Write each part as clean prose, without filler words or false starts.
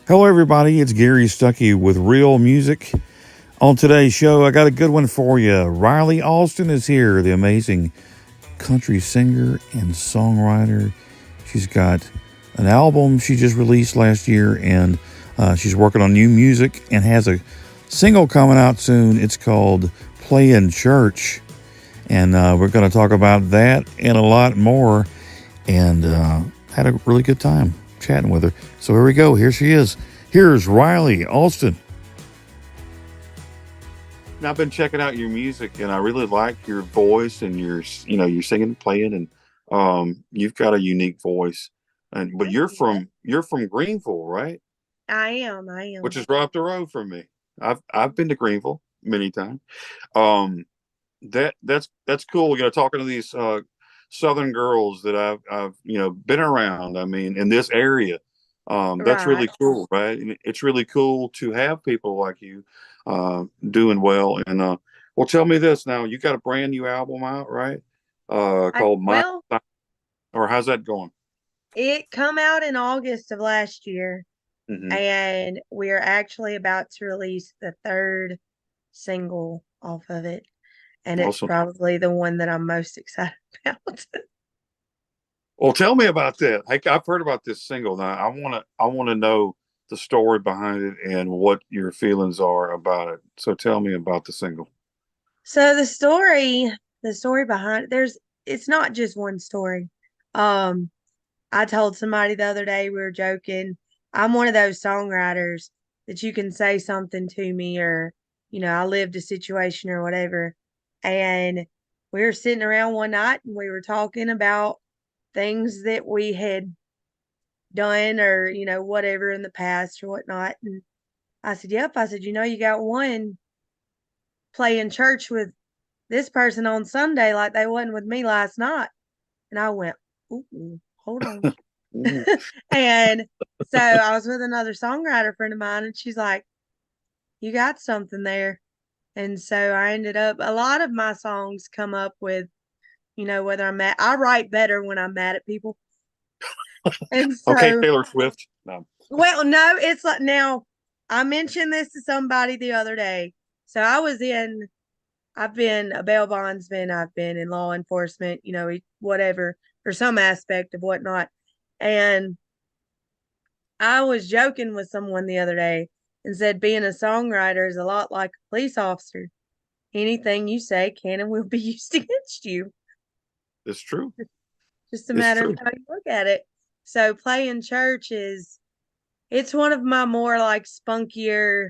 Hello, everybody. It's Gary Stuckey with Real Music. On today's show, I got a good one for you. Rylee Alston is here, the amazing country singer and songwriter. She's got an album she just released last year, and she's working on new music and has a single coming out soon. It's called Play in Church. And we're going to talk about that and a lot more. And had a really good time chatting with her. So here we go. Here she is. Here's Rylee Alston. Now, I've been checking out your music, and I really like your voice and your singing and playing, and you've got a unique voice. But you're from Greenville, right? I am. Which is right up the road from me. I've been to Greenville many times. Um, that's cool. Talking to these Southern girls that I've been around. I mean, in this area, that's Right. really cool, right? And it's really cool to have people like you doing well. And well, tell me this now. You got a brand new album out, right? Called My, Well, or how's that going? it come out in August of last year, Hmm. and we're actually about to release the third single off of it, and it's Awesome. probably the one that I'm most excited about. Well, tell me about that. I've heard about this single. Now, I want to know the story behind it and what your feelings are about it. So tell me about the single. So the story behind it's not just one story. Um, I told somebody the other day, we were joking. I'm one of those songwriters that you can say something to me, or, I lived a situation or whatever. And we were sitting around one night and we were talking about things that we had done, or, whatever in the past or whatnot. And I said, Yep. I said, you got one playing church with this person on Sunday like they wasn't with me last night. And I went, Ooh, hold on. Mm. And so I was with another songwriter friend of mine, and she's like, You got something there. And so I ended up, a lot of my songs come up with, whether I'm mad. I write better when I'm mad at people. And Okay, so, Taylor Swift. No. well, no, it's like, now I mentioned this to somebody the other day. So I've been a bail bondsman, I've been in law enforcement, whatever, or some aspect of whatnot. And I was joking with someone the other day and said being a songwriter is a lot like a police officer. Anything you say can and will be used against you. It's true. Just a It's matter of true. how you look at it. So playing church it's one of my more like spunkier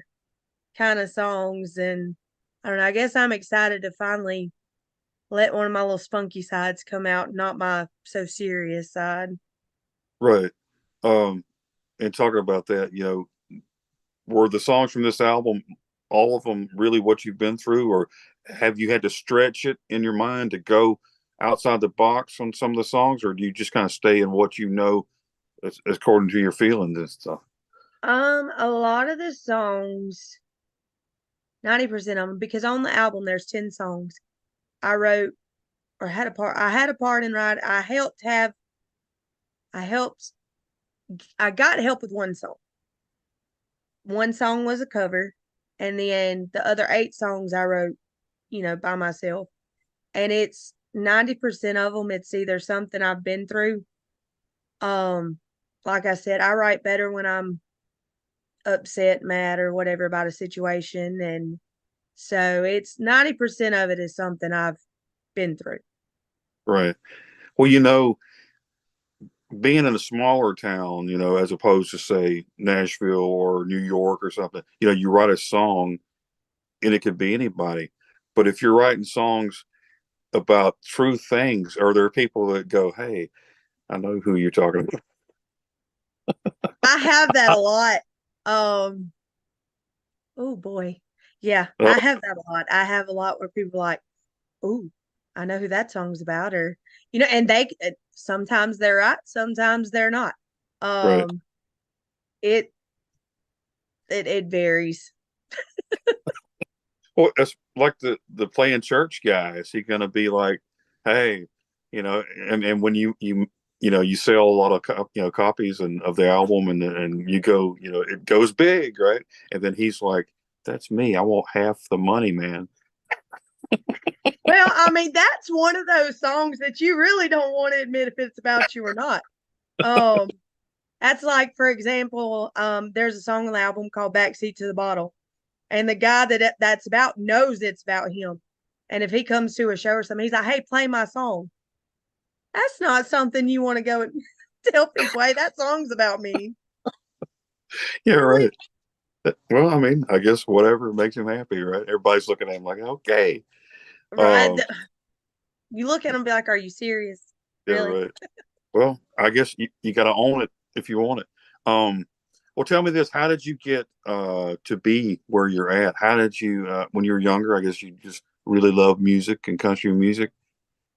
kind of songs, and I don't know, I guess I'm excited to finally let one of my little spunky sides come out, not my so serious side. Right. Um, and talking about that, were the songs from this album, all of them really what you've been through, or have you had to stretch it in your mind to go outside the box on some of the songs, or do you just kind of stay in what you know according to your feelings and stuff? A lot of the songs, 90% of them, because on the album there's 10 songs. I wrote or had a part. I had a part in writing. I helped. I got help with one song. One song was a cover, and then the other 8 songs I wrote, by myself. And it's 90% of them. It's either something I've been through. Um, like I said, I write better when I'm upset, mad, or whatever about a situation, and so it's 90% of it is something I've been through. Right. Well, being in a smaller town, as opposed to say Nashville or New York or something, you write a song and it could be anybody. But if you're writing songs about true things, are there people that go, "Hey, I know who you're talking about"? I have that a lot. Um, oh boy. Yeah, Oh, I have that a lot. I have a lot where people are like, "Ooh, I know who that song's about," or and sometimes they're right, sometimes they're not. right. Um, it it varies. Well, it's like the playing church guy. Is he going to be like, "Hey," and when you you sell a lot of copies and of the album, and you go, it goes big, right? And then he's like, "That's me. I want half the money, man." Well, I mean, that's one of those songs that you really don't want to admit if it's about you or not. Um, that's like, for example, there's a song on the album called "Backseat to the Bottle," and the guy that's about knows it's about him. And if he comes to a show or something, he's like, "Hey, play my song." That's not something you want to go and tell people. Hey, that song's about me. Yeah, Really? right. Well, I mean, I guess whatever makes him happy, right? Everybody's looking at him like, okay. Right? Um, You look at them and be like, "Are you serious? yeah, Really?" right. Well, I guess you got to own it if you want it. Um, well, tell me this: how did you get to be where you're at? How did you, when you were younger? I guess you just really loved music and country music.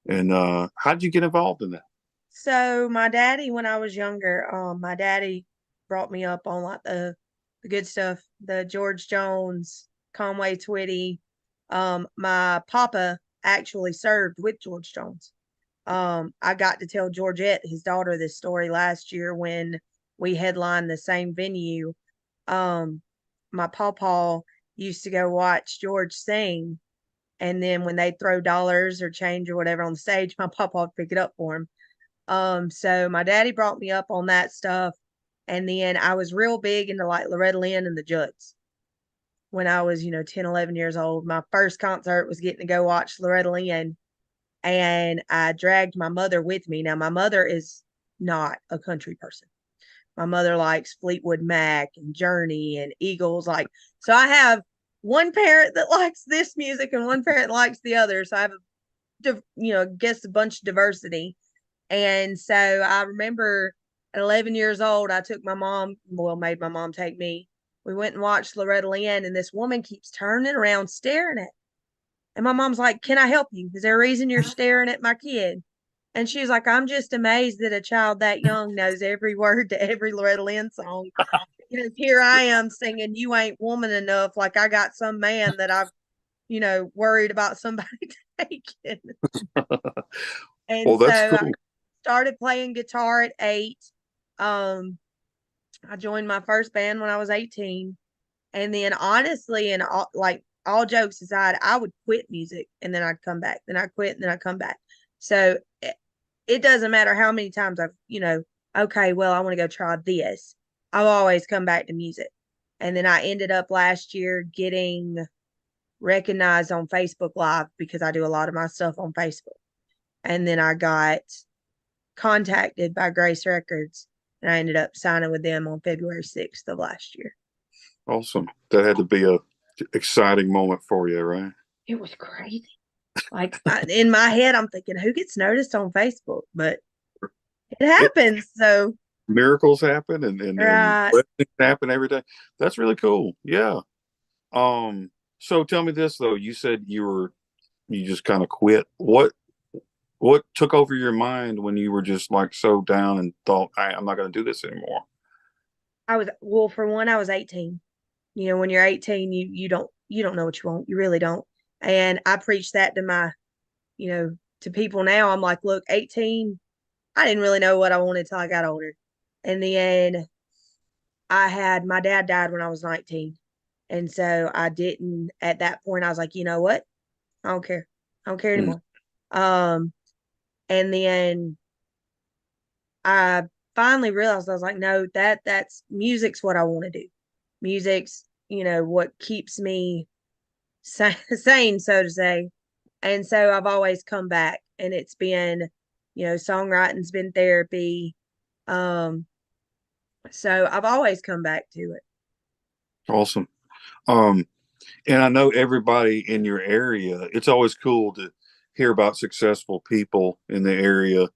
And how did you get involved in that? So my daddy, when I was younger, my daddy brought me up on like the good stuff, the George Jones, Conway Twitty. My papa actually served with George Jones. I got to tell Georgette, his daughter, this story last year when we headlined the same venue. Um, my papa used to go watch George sing, and then when they'd throw dollars or change or whatever on the stage, my papa would pick it up for him. So my daddy brought me up on that stuff. And then I was real big into like Loretta Lynn and the Judds when I was, 10, 11 years old. My first concert was getting to go watch Loretta Lynn, and I dragged my mother with me. Now, my mother is not a country person. My mother likes Fleetwood Mac and Journey and Eagles. So I have one parent that likes this music and one parent that likes the other. So I have, guess a bunch of diversity. And so I remember at 11 years old, I took my mom, well, made my mom take me. We went and watched Loretta Lynn, and this woman keeps turning around staring at me. And my mom's like, "Can I help you? Is there a reason you're staring at my kid?" And she's like, "I'm just amazed that a child that young knows every word to every Loretta Lynn song. Because here I am singing You Ain't Woman Enough, like I got some man that I've, worried about somebody taking." And Well, so that's I cool. started playing guitar at 8. Um, I joined my first band when I was 18. And then honestly, and all jokes aside, I would quit music and then I'd come back. Then I'd quit and then I'd come back. So it doesn't matter how many times I've, okay, well, I want to go try this. I'll always come back to music. And then I ended up last year getting recognized on Facebook Live because I do a lot of my stuff on Facebook. And then I got contacted by Grace Records, and I ended up signing with them on February 6th of last year. Awesome. That had to be a exciting moment for you, right? It was crazy. Like in my head, I'm thinking, who gets noticed on Facebook? But it It happens. So, miracles happen and right. blessings happen every day. That's really cool. Yeah. So tell me this though. You said you just kind of quit. What took over your mind when you were just like so down and thought, I'm not going to do this anymore? Well, for one, I was 18. When you're 18, you don't know what you want. You really don't. And I preach that to people now. I'm like, look, 18, I didn't really know what I wanted till I got older. And then my dad died when I was 19. And so I didn't, at that point, I was like, you know what? I don't care. I don't care Mm. anymore. Um, and then I finally realized I was like, no, that's music's what I want to do. Music's, what keeps me sane, so to say. And so I've always come back, and it's been, songwriting's been therapy. Um, so I've always come back to it. Awesome. Um, and I know everybody in your area, it's always cool to hear about successful people in the area,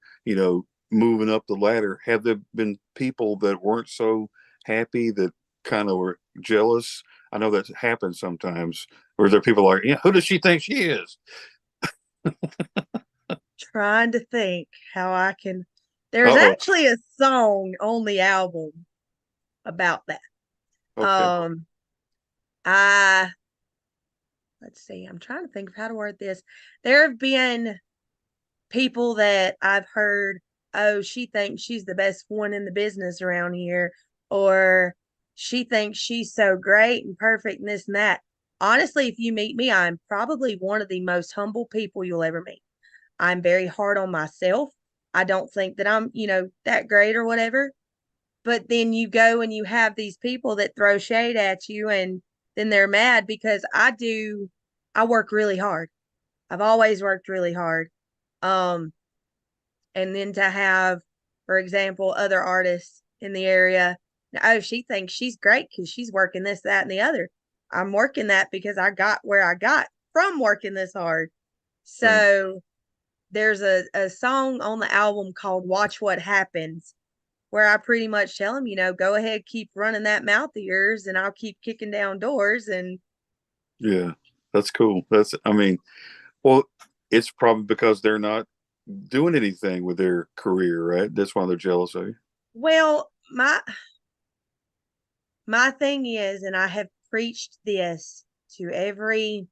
moving up the ladder. Have there been people that weren't so happy that kind of were jealous? I know that happens sometimes. Or is there people like, yeah, who does she think she is? Trying to think how I can. There's Uh-oh. actually a song on the album about that. Okay. Um, I let's see. I'm trying to think of how to word this. There have been people that I've heard, oh, she thinks she's the best one in the business around here, or she thinks she's so great and perfect and this and that. Honestly, if you meet me, I'm probably one of the most humble people you'll ever meet. I'm very hard on myself. I don't think that I'm, that great or whatever. But then you go and you have these people that throw shade at you, and then they're mad because I work really hard. I've always worked really hard. Um, and then to have, for example, other artists in the area, oh, she thinks she's great because she's working this, that, and the other. I'm working that because I got where I got from working this hard. Right. So there's a song on the album called Watch What Happens, where I pretty much tell them, go ahead, keep running that mouth of yours, and I'll keep kicking down doors. And Yeah, that's cool. I mean, well, it's probably because they're not doing anything with their career, right? That's why they're jealous of you. well, my thing is, and I have preached this to every,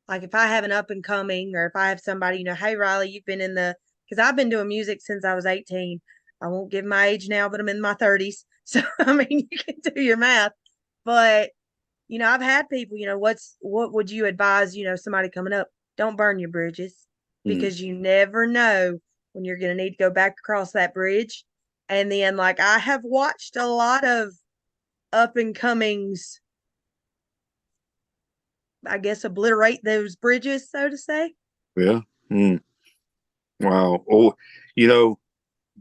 like if I have an up and coming, or if I have somebody, hey, Rylee, you've been because I've been doing music since I was 18. I won't give my age now, but I'm in my 30s. So, I mean, you can do your math. But, I've had people, what would you advise, somebody coming up? Don't burn your bridges, Mm. because you never know when you're going to need to go back across that bridge. And then, like, I have watched a lot of up and comings, I guess, obliterate those bridges, so to say. Yeah. Mm. Wow. Oh, you know,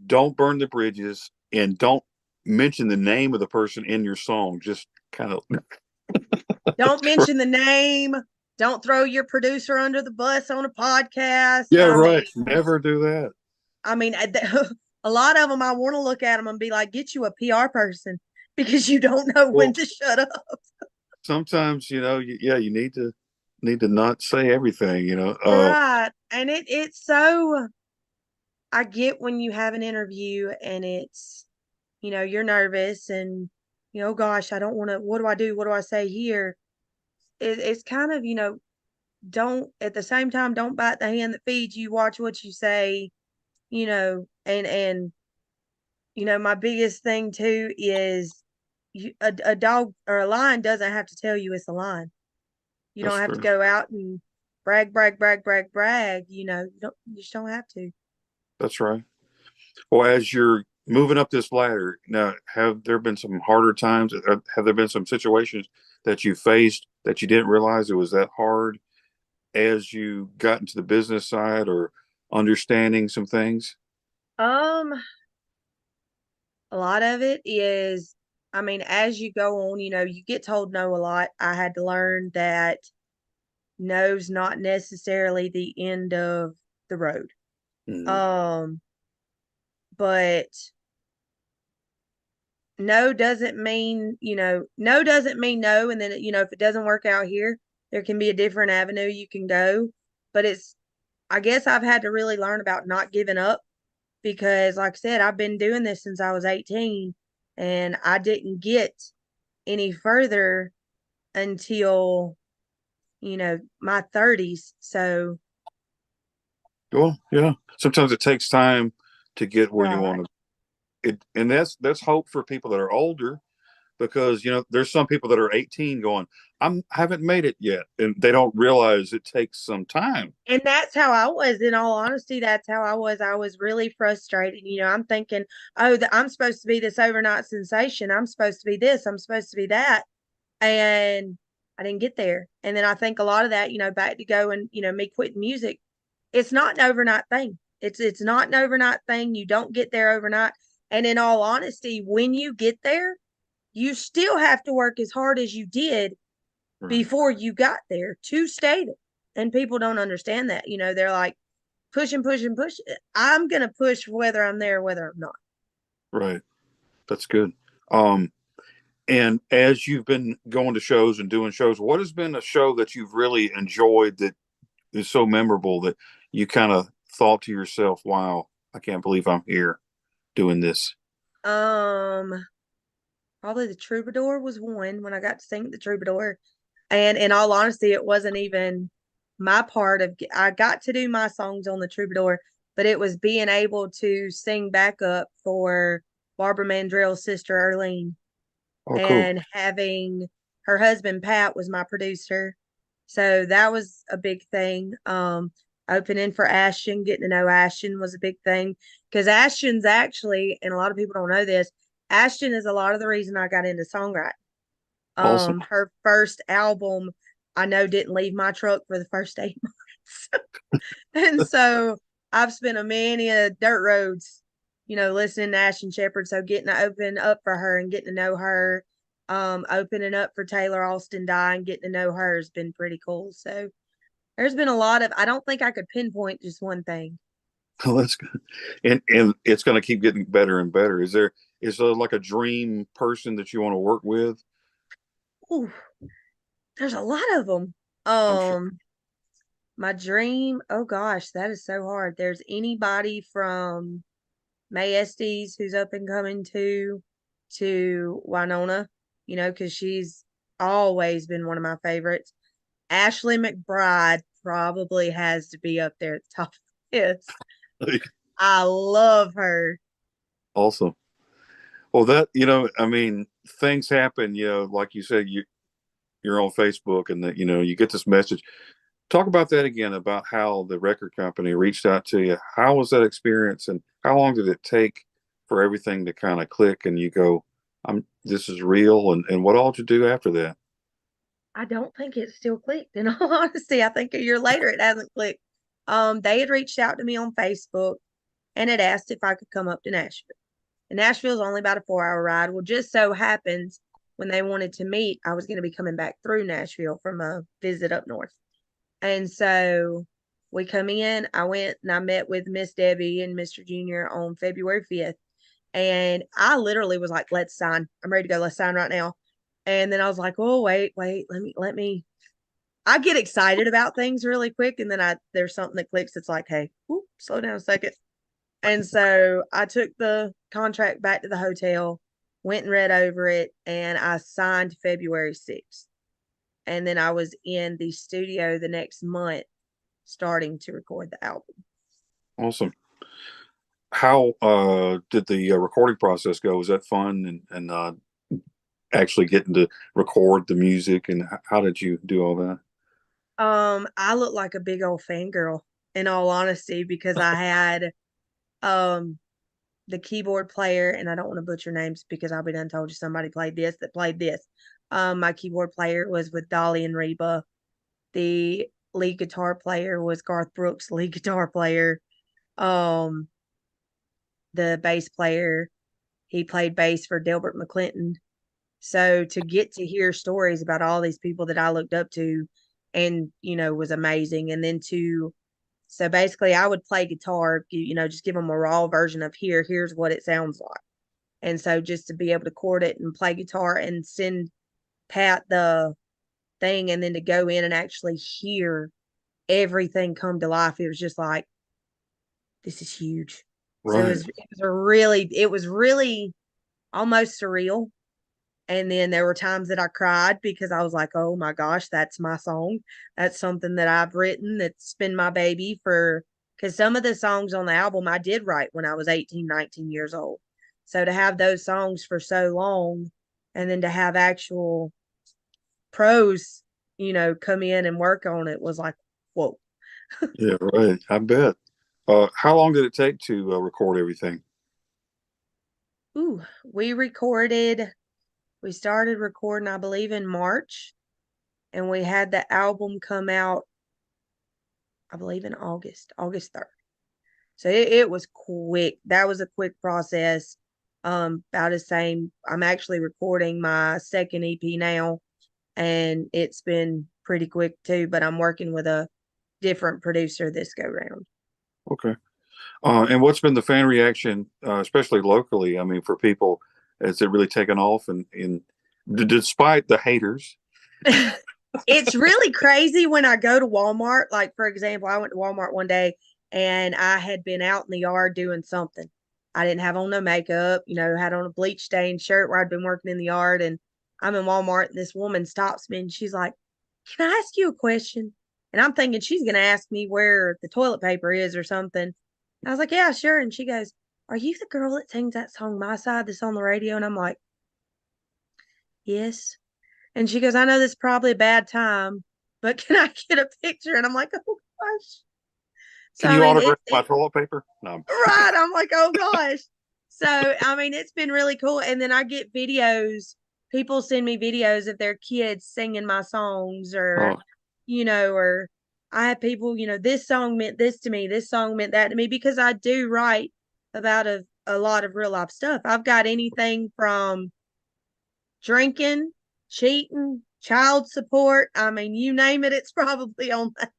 don't burn the bridges and don't mention the name of the person in your song. Just kind of. Don't mention the name. Don't throw your producer under the bus on a podcast. Yeah, right. Never do that. I mean, a lot of them, I want to look at them and be like, get you a PR person, because you don't know Well, when to shut up. sometimes, yeah, you need to not say everything, Right. And it's so, I get when you have an interview and it's, you're nervous and, gosh, I don't want to, what do I do? What do I say here? It's kind of, don't, at the same time, don't bite the hand that feeds you. Watch what you say, and my biggest thing too is, a dog or a lion doesn't have to tell you it's a lion. You That's don't have to true. go out and brag, brag, brag, brag, brag. You just don't have to. That's right. Well, as you're moving up this ladder, now, have there been some harder times? Have there been some situations that you faced that you didn't realize it was that hard as you got into the business side or understanding some things? Um, a lot of it is, I mean, as you go on, you get told no a lot. I had to learn that no's not necessarily the end of the road. Mm. Um, but no doesn't mean, no doesn't mean no. And then, if it doesn't work out here, there can be a different avenue you can go. But I guess I've had to really learn about not giving up, because, like I said, I've been doing this since I was 18, and I didn't get any further until, my 30s. So, Well, yeah. Sometimes it takes time to get where you right. want to. And that's hope for people that are older, because there's some people that are 18 going, I haven't made it yet, and they don't realize it takes some time. And that's how I was. In all honesty, that's how I was. I was really frustrated. I'm thinking, oh, I'm supposed to be this overnight sensation. I'm supposed to be this. I'm supposed to be that. And I didn't get there. And then I think a lot of that, back to going, me quitting music, it's not an overnight thing. It's not an overnight thing. You don't get there overnight. And in all honesty, when you get there, you still have to work as hard as you did Right. before you got there to stay there. And people don't understand that. They're like, pushing, pushing, pushing. I'm gonna push whether I'm there or whether I'm not. Right. That's good. Um, and as you've been going to shows and doing shows, what has been a show that you've really enjoyed that is so memorable that you kind of thought to yourself, wow, I can't believe I'm here doing this? Um, Probably the Troubadour was one, when I got to sing the Troubadour. And in all honesty, it wasn't even my part of, I got to do my songs on the Troubadour, but it was being able to sing backup for Barbara Mandrell's sister Earlene, Oh, cool. and having her husband Pat was my producer. So that was a big thing. Opening for Ashton, getting to know Ashton was a big thing because Ashton's actually, and a lot of people don't know this, Ashton is a lot of the reason I got into songwriting. Awesome. Her first album, I know, didn't leave my truck for the first 8 months. And so I've spent a many dirt roads, listening to Ashton Shepherd. So getting to open up for her and getting to know her, opening up for Taylor Alston Dye and getting to know her has been pretty cool. So there's been a lot of, I don't think I could pinpoint just one thing. Well, that's good. And it's going to keep getting better and better. Is there like a dream person that you want to work with? Ooh, there's a lot of them. I'm sure. My dream, oh gosh, that is so hard. There's anybody from May Estes, who's up and coming too, to Winona, because she's always been one of my favorites. Ashley McBride probably has to be up there at the top of this. I love her. Awesome. Well, I mean, things happen, like you said, you're on Facebook and that, you get this message. Talk about that again, about how the record company reached out to you. How was that experience and how long did it take for everything to kind of click and you go, this is real, and what all did you do after that? I don't think it still clicked. In all honesty, I think a year later it hasn't clicked. They had reached out to me on Facebook and had asked if I could come up to Nashville. And Nashville's only about a 4-hour ride. Well, just so happens when they wanted to meet, I was going to be coming back through Nashville from a visit up north. And so we come in, I went and I met with Miss Debbie and Mr. Junior on February 5th. And I literally was like, let's sign. I'm ready to go. Let's sign right now. And then I was like, oh, wait, let me. I get excited about things really quick. And then there's something that clicks. It's like, hey, whoop, slow down a second. And so I took the contract back to the hotel, went and read over it, and I signed February 6th. And then I was in the studio the next month starting to record the album. Awesome. How did the recording process go? Was that fun and actually getting to record the music, and how did you do all that? I look like a big old fangirl, in all honesty, because I had um the keyboard player, and I don't want to butcher names because I'll be done told you somebody played this that played this. My keyboard player was with Dolly and Reba. The lead guitar player was Garth Brooks, lead guitar player. Um, the bass player, he played bass for Delbert McClinton. So to get to hear stories about all these people that I looked up to and, was amazing. And then so basically I would play guitar, just give them a raw version of here's what it sounds like. And so just to be able to chord it and play guitar and send Pat the thing and then to go in and actually hear everything come to life, it was just like, this is huge. So Right. it was really almost surreal. And then there were times that I cried because I was like, oh my gosh, that's my song. That's something that I've written. That's been my baby because some of the songs on the album I did write when I was 18, 19 years old. So to have those songs for so long and then to have actual pros, come in and work on it was like, whoa. Yeah, right. I bet. How long did it take to record everything? Ooh, we started recording, I believe, in March, and we had the album come out, I believe, in August 3rd. So it was quick. That was a quick process. About the same. I'm actually recording my second EP now, and it's been pretty quick too, but I'm working with a different producer this go round. Okay. And what's been the fan reaction, especially locally? I mean, for people, has it really taken off? And despite the haters, It's really crazy when I go to Walmart. Like, for example, I went to Walmart one day and I had been out in the yard doing something. I didn't have on no makeup, had on a bleach stained shirt where I'd been working in the yard. And I'm in Walmart and this woman stops me and she's like, can I ask you a question? And I'm thinking she's going to ask me where the toilet paper is or something. I was like, yeah, sure. And she goes, are you the girl that sings that song, My Side, that's on the radio? And I'm like, yes. And she goes, I know this is probably a bad time, but can I get a picture? And I'm like, oh gosh. So Can I you mean, autograph my toilet paper? No. right. I'm like, oh gosh. So I mean, it's been really cool. And then I get videos. People send me videos of their kids singing my songs, or Oh, or I have people, this song meant this to me, this song meant that to me, because I do write about a lot of real life stuff. I've got anything from drinking, cheating, child support. I mean, you name it, it's probably on that.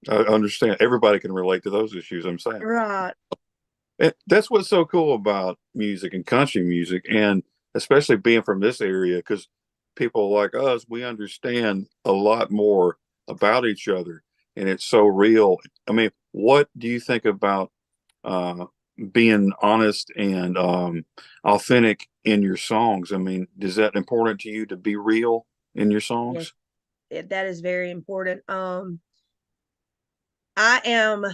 I understand. Everybody can relate to those issues, I'm saying. Right. And that's what's so cool about music and country music, and especially being from this area, because people like us, we understand a lot more about each other, and it's so real. I mean, what do you think about uh, being honest and authentic in your songs? I mean, is that important to you to be real in your Yes, songs? that is very important. I am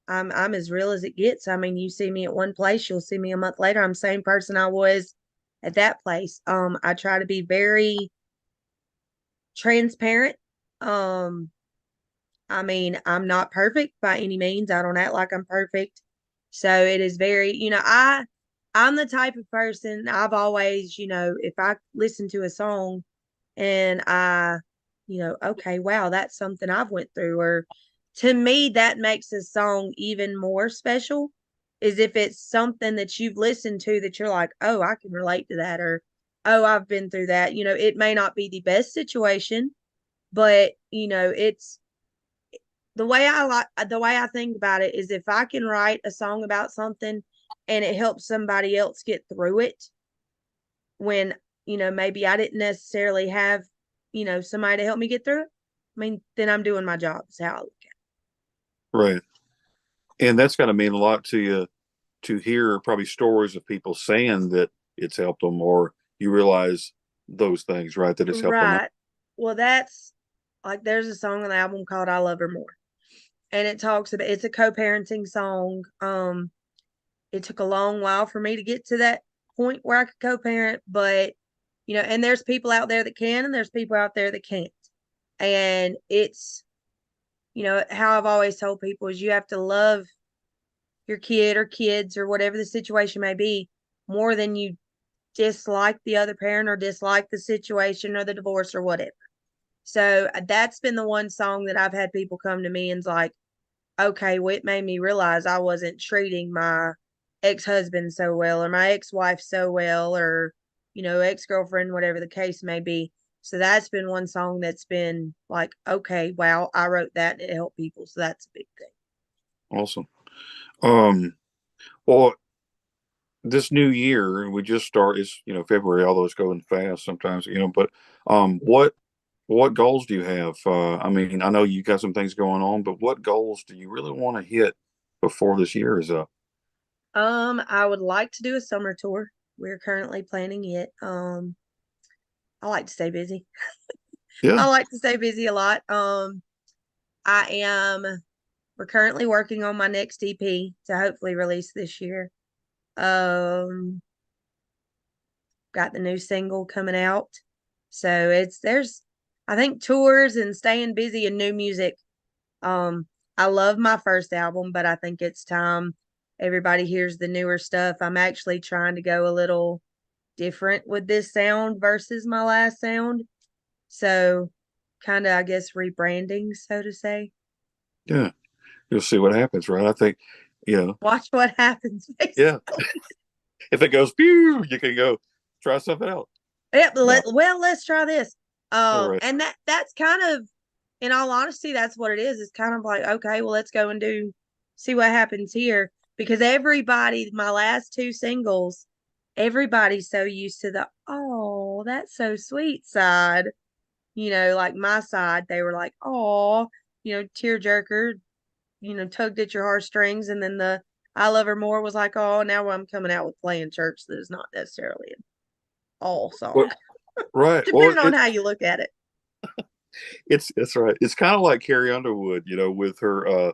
I'm as real as it gets. I mean, you see me at one place, you'll see me a month later. I'm the same person I was at that place. I try to be very transparent. Um, I mean, I'm not perfect by any means. I don't act like I'm perfect. So it is very, I'm the type of person, I've always, if I listen to a song and okay, wow, that's something I've went through, or to me that makes a song even more special, is if it's something that you've listened to that you're like, oh, I can relate to that, or oh, I've been through that. It may not be the best situation, but it's the way I think about it is, if I can write a song about something and it helps somebody else get through it, when maybe I didn't necessarily have somebody to help me get through it, I mean, then I'm doing my job, is how I look Right. And that's got to mean a lot to you, to hear probably stories of people saying that it's helped them, or you realize those things, right? That at it's it. helped them out. Right. Well, that's like, there's a song on the album called I Love Her More, and it talks about, it's a co-parenting song. It took a long while for me to get to that point where I could co-parent, but and there's people out there that can, and there's people out there that can't. And it's, how I've always told people is, you have to love your kid or kids or whatever the situation may be more than you dislike the other parent, or dislike the situation or the divorce or whatever. So that's been the one song that I've had people come to me and's like, okay, well, it made me realize I wasn't treating my ex-husband so well, or my ex-wife so well, or ex-girlfriend, whatever the case may be. So that's been one song that's been like, okay, wow, I wrote that and it helped people. So that's a big thing. Awesome. Um, well, this new year we just start is, February, although it's going fast sometimes, but what goals do you have? I mean, I know you got some things going on, but what goals do you really want to hit before this year is up? I would like to do a summer tour. We're currently planning it. I like to stay busy. Yeah. I like to stay busy a lot. I am we're currently working on my next EP to hopefully release this year. Um, got the new single coming out. So there's I think tours and staying busy and new music. Um, I love my first album, but I think it's time everybody hears the newer stuff. I'm actually trying to go a little different with this sound versus my last sound. So kind of, I guess, rebranding, so to say. Yeah. You'll see what happens, right? I think, Watch what happens, yeah. basically. If it goes, pew, you can go try something else. Yep, No. let's try this. All right. And that's kind of, in all honesty, that's what it is. It's kind of like, okay, well, let's go and see what happens here. Because everybody, my last two singles, everybody's so used to the, oh, that's so sweet side. Like my side, they were like, oh, tearjerker, tugged at your heartstrings. And then the I Love Her More was like, oh, now I'm coming out with Playing Church that is not necessarily an all Well, song, right. Well, depending on how you look at it. it's right. It's kind of like Carrie Underwood, with her.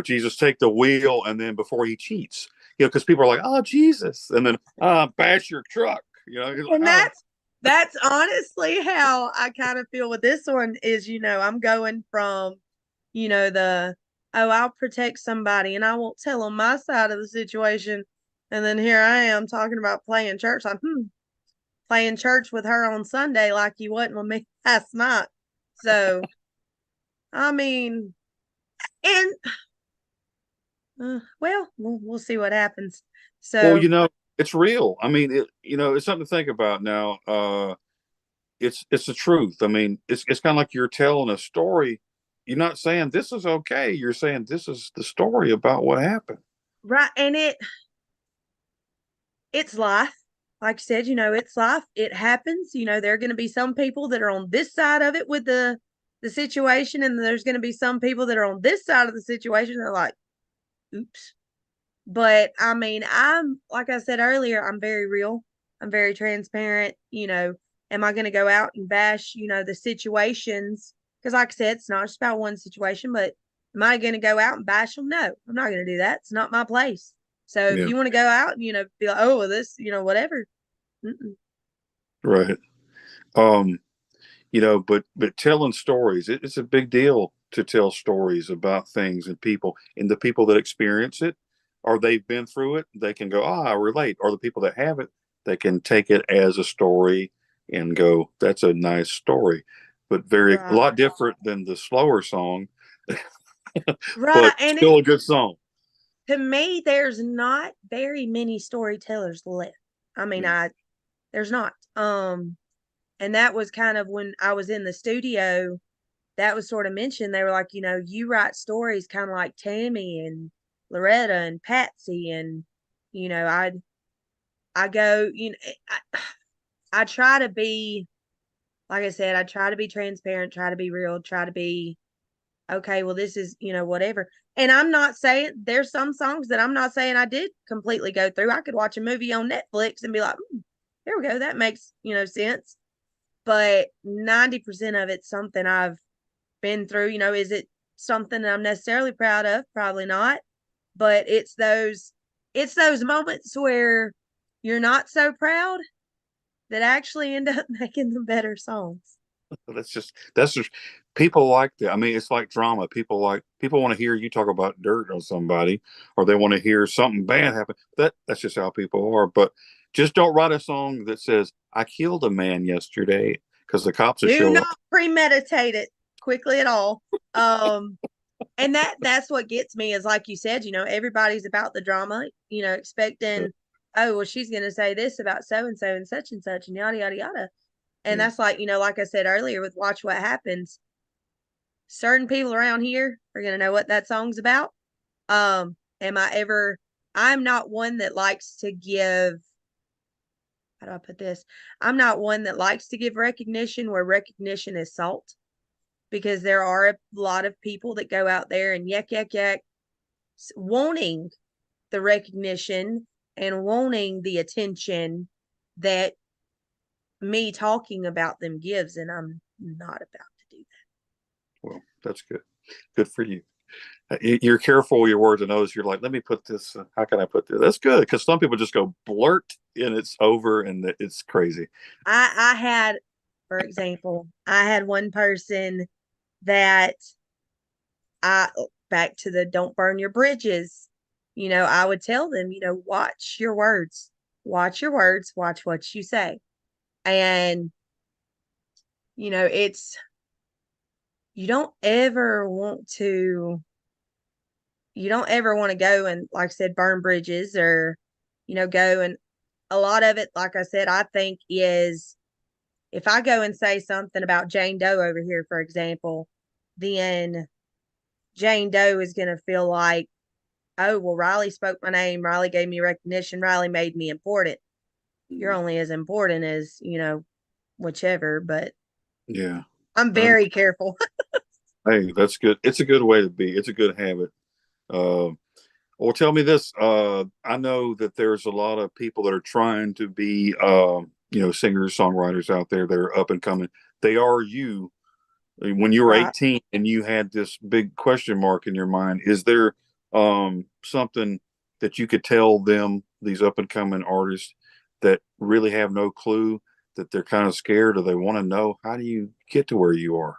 Jesus take the wheel, and then before he cheats, because people are like, oh, Jesus, and then bash your truck, And that's honestly how I kind of feel with this one is, I'm going from, I'll protect somebody and I won't tell them my side of the situation. And then here I am talking about playing church. Like, playing church with her on Sunday like you wasn't with me last night. So, I mean, and we'll see what happens. So, well, it's real. I mean, it's something to think about now. It's the truth. I mean, it's kind of like you're telling a story. You're not saying this is okay. You're saying this is the story about what happened. right, and it's life. Like you said, it's life. It happens. There are going to be some people that are on this side of it with the situation, and there's going to be some people that are on this side of the situation. They're like, oops. But I mean, I'm like I said earlier, I'm very real. I'm very transparent. Am I going to go out and bash, the situations? Because like I said, it's not just about one situation, but am I going to go out and bash them? No, I'm not going to do that. It's not my place. So if Yeah. you want to go out and, be like, oh, well, this, whatever. Mm-mm. Right. But telling stories, it's a big deal to tell stories about things and people, and the people that experience it, or they've been through it, they can go, I relate. Or the people that haven't, they can take it as a story and go, that's a nice story, but a lot Right. different than the slower song, Right. but And still a good song. to me, there's not very many storytellers left. I mean, Yeah. there's not. And that was kind of when I was in the studio, that was sort of mentioned. They were like, you write stories kind of like Tammy and Loretta and Patsy. And, I go, I try to be, like I said, I try to be transparent, try to be real, try to be, okay, well, this is, whatever. And I'm not saying there's some songs that I'm not saying I did completely go through. I could watch a movie on Netflix and be like, here we go. That makes, sense. But 90% of it's something I've been through. Is it something that I'm necessarily proud of? Probably not. But it's those moments where you're not so proud that actually end up making the better songs. That's just people like that. I mean, it's like drama. People want to hear you talk about dirt on somebody, or they want to hear something bad happen. That's just how people are. But just don't write a song that says I killed a man yesterday, because the cops will Do show not up. premeditate it quickly at all. And that's what gets me is like you said, everybody's about the drama, expecting, oh, well, she's gonna say this about so and such and yada yada yada. And Yeah. that's like, like I said earlier with Watch What Happens, certain people around here are gonna know what that song's about. Am I ever I'm not one that likes to give, how do I put this? I'm not one that likes to give recognition where recognition is salt, because there are a lot of people that go out there and yak yak yak wanting the recognition and wanting the attention that me talking about them gives, and I'm not about to do that. Well, that's good. Good for you. You're careful with your words and others. You're like, let me put this. How can I put this? That's good, because some people just go blurt and it's over and it's crazy. I had, for example, I had one person that I back to the don't burn your bridges. I would tell them, watch your words, watch what you say. And, it's, you don't ever want to, go and, like I said, burn bridges or, go and a lot of it, like I said, I think is if I go and say something about Jane Doe over here, for example, then Jane Doe is going to feel like, oh, well, Rylee spoke my name. Rylee gave me recognition. Rylee made me important. You're only as important as, whichever, but Yeah. I'm Um, very careful. hey, that's good. It's a good way to be. It's a good habit. Uh, well, tell me this. I know that there's a lot of people that are trying to be, singers, songwriters out there that are up and coming. They are you. when you were Right. 18 and you had this big question mark in your mind, is there something that you could tell them, these up and coming artists that really have no clue, that they're kind of scared or they want to know, how do you get to where you are?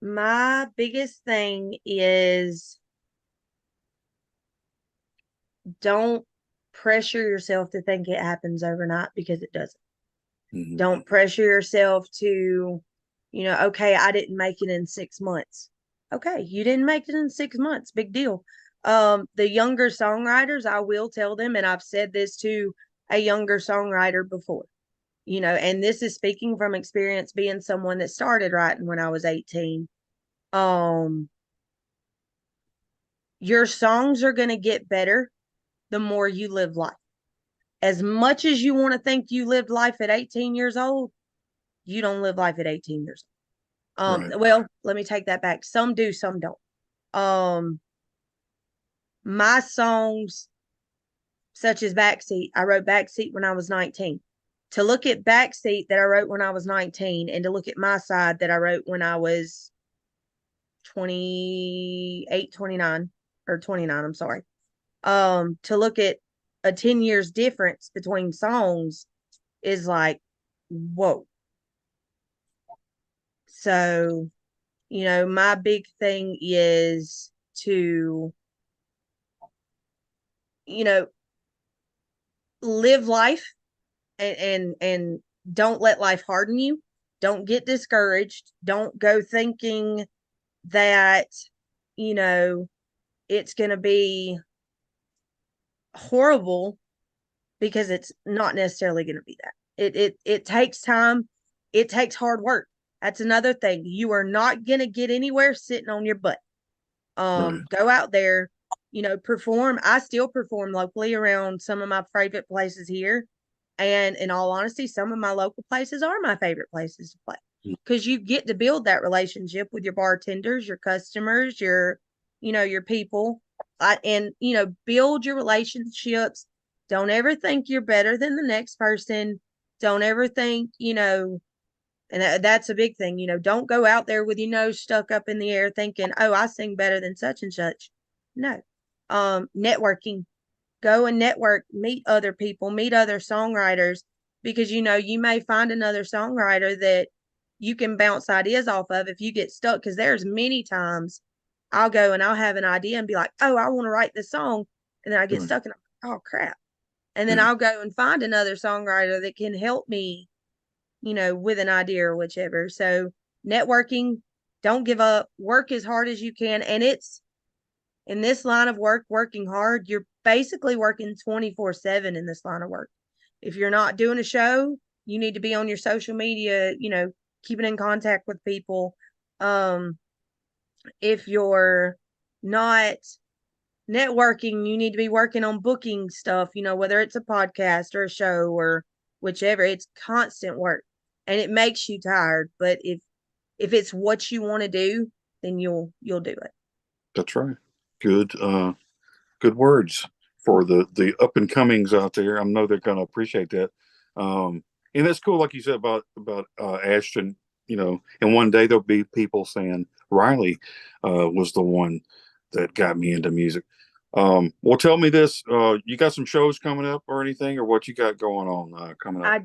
My biggest thing is don't pressure yourself to think it happens overnight, because it doesn't. Mm-hmm. Don't pressure yourself to, okay, I didn't make it in 6 months. Okay, you didn't make it in 6 months. Big deal. The younger songwriters, I will tell them, and I've said this to a younger songwriter before, and this is speaking from experience, being someone that started writing when I was 18. Your songs are going to get better the more you live life. As much as you want to think you lived life at 18 years old, you don't live life at 18 years old. Right. Well, let me take that back. Some do, some don't. My songs, such as Backseat, I wrote Backseat when I was 19. To look at Backseat that I wrote when I was 19, and to look at My Side that I wrote when I was 28, 29, or 29, I'm sorry. To look at a 10 years difference between songs is like, whoa. So, my big thing is to, live life, and don't let life harden you. Don't get discouraged. Don't go thinking that, it's going to be horrible, because it's not necessarily going to be that. It takes time. It takes hard work. That's another thing. You are not going to get anywhere sitting on your butt. Right. Go out there, perform. I still perform locally around some of my favorite places here. And in all honesty, some of my local places are my favorite places to play, because you get to build that relationship with your bartenders, your customers, your people, and, build your relationships. Don't ever think you're better than the next person. Don't ever think, and that's a big thing, don't go out there with your nose stuck up in the air thinking, oh, I sing better than such and such. No. Networking. Go and network, meet other people, meet other songwriters, because, you may find another songwriter that you can bounce ideas off of if you get stuck. Because there's many times I'll go and I'll have an idea and be like, oh, I want to write this song. And then I get Right. stuck and I'm like, oh, crap. And then Yeah. I'll go and find another songwriter that can help me, with an idea or whichever. So networking, don't give up, work as hard as you can. And it's in this line of work, working hard, you're basically working 24/7 in this line of work. If you're not doing a show, you need to be on your social media, keeping in contact with people. If you're not networking, you need to be working on booking stuff, whether it's a podcast or a show or whichever. It's constant work, and it makes you tired. But if it's what you want to do, then you'll do it. That's right. Good. Good words for the up and comings out there. I know they're going to appreciate that. And that's cool, like you said about Ashton. And one day there'll be people saying Rylee was the one that got me into music. Well, tell me this: you got some shows coming up or anything, or what you got going on coming up?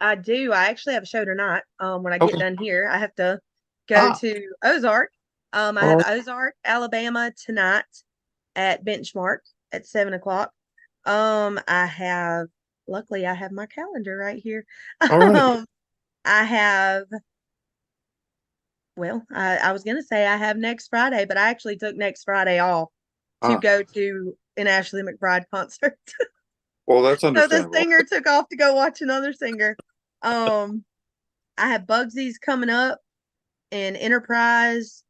I do. I actually have a show tonight. When I get Okay. done here, I have to go Ah. to Ozark. I All have right. Ozark, Alabama tonight at Benchmark at 7 o'clock. Luckily I have my calendar right here. All right. Um, I have, well, I was gonna say I have next Friday, but I actually took next Friday off to Ah. go to an Ashley McBryde concert. Well, that's So the understandable. singer took off to go watch another singer. Um, I have Bugsy's coming up in Enterprise.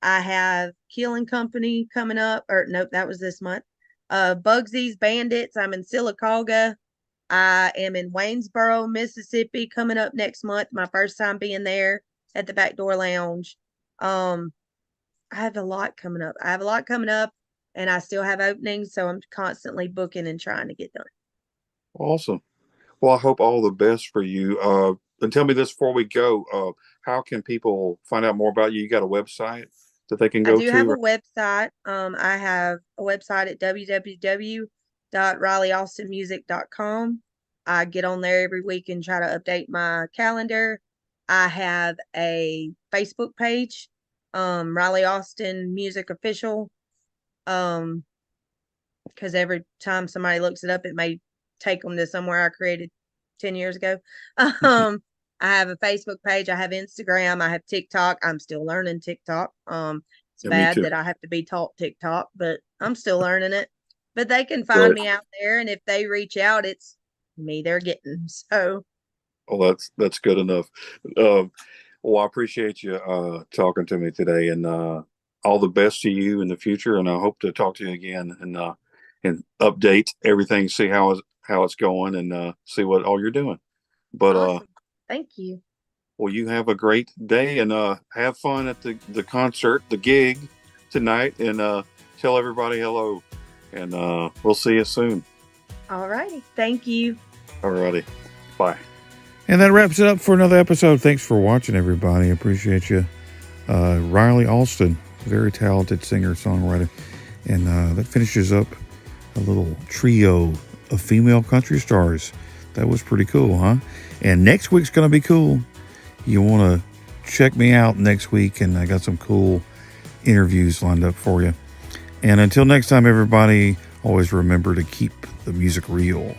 I have Keel & Company coming up, or nope, that was this month. Bugsy's Bandits. I'm in Sylacauga. I am in Waynesboro, Mississippi, coming up next month. My first time being there at the Backdoor Lounge. I have a lot coming up. And I still have openings, so I'm constantly booking and trying to get done. Awesome. Well, I hope all the best for you. and tell me this before we go. How can people find out more about you? You got a website that they can I go do have to? a website. I have a website at www.RyleeAustinMusic.com. I get on there every week and try to update my calendar. I have a Facebook page, Rylee Austin Music Official. Because every time somebody looks it up, it may take them to somewhere I created 10 years ago. I have a Facebook page. I have Instagram. I have TikTok. I'm still learning TikTok. It's Yeah, me bad too. that I have to be taught TikTok, but I'm still learning it. But they can find Right. me out there, and if they reach out, it's me they're getting. So, Well, that's good enough. Well, I appreciate you talking to me today, and all the best to you in the future. And I hope to talk to you again and update everything, see how it's going, and see what all you're doing. But awesome. Thank you. well, you have a great day, and have fun at the concert, the gig tonight, and tell everybody hello. And we'll see you soon. All righty. Thank you. All righty. Bye. And that wraps it up for another episode. Thanks for watching, everybody. Appreciate you. Rylee Austin, very talented singer-songwriter. And that finishes up a little trio of female country stars. That was pretty cool, huh? And next week's going to be cool. You want to check me out next week, and I got some cool interviews lined up for you. And until next time, everybody, always remember to keep the music real.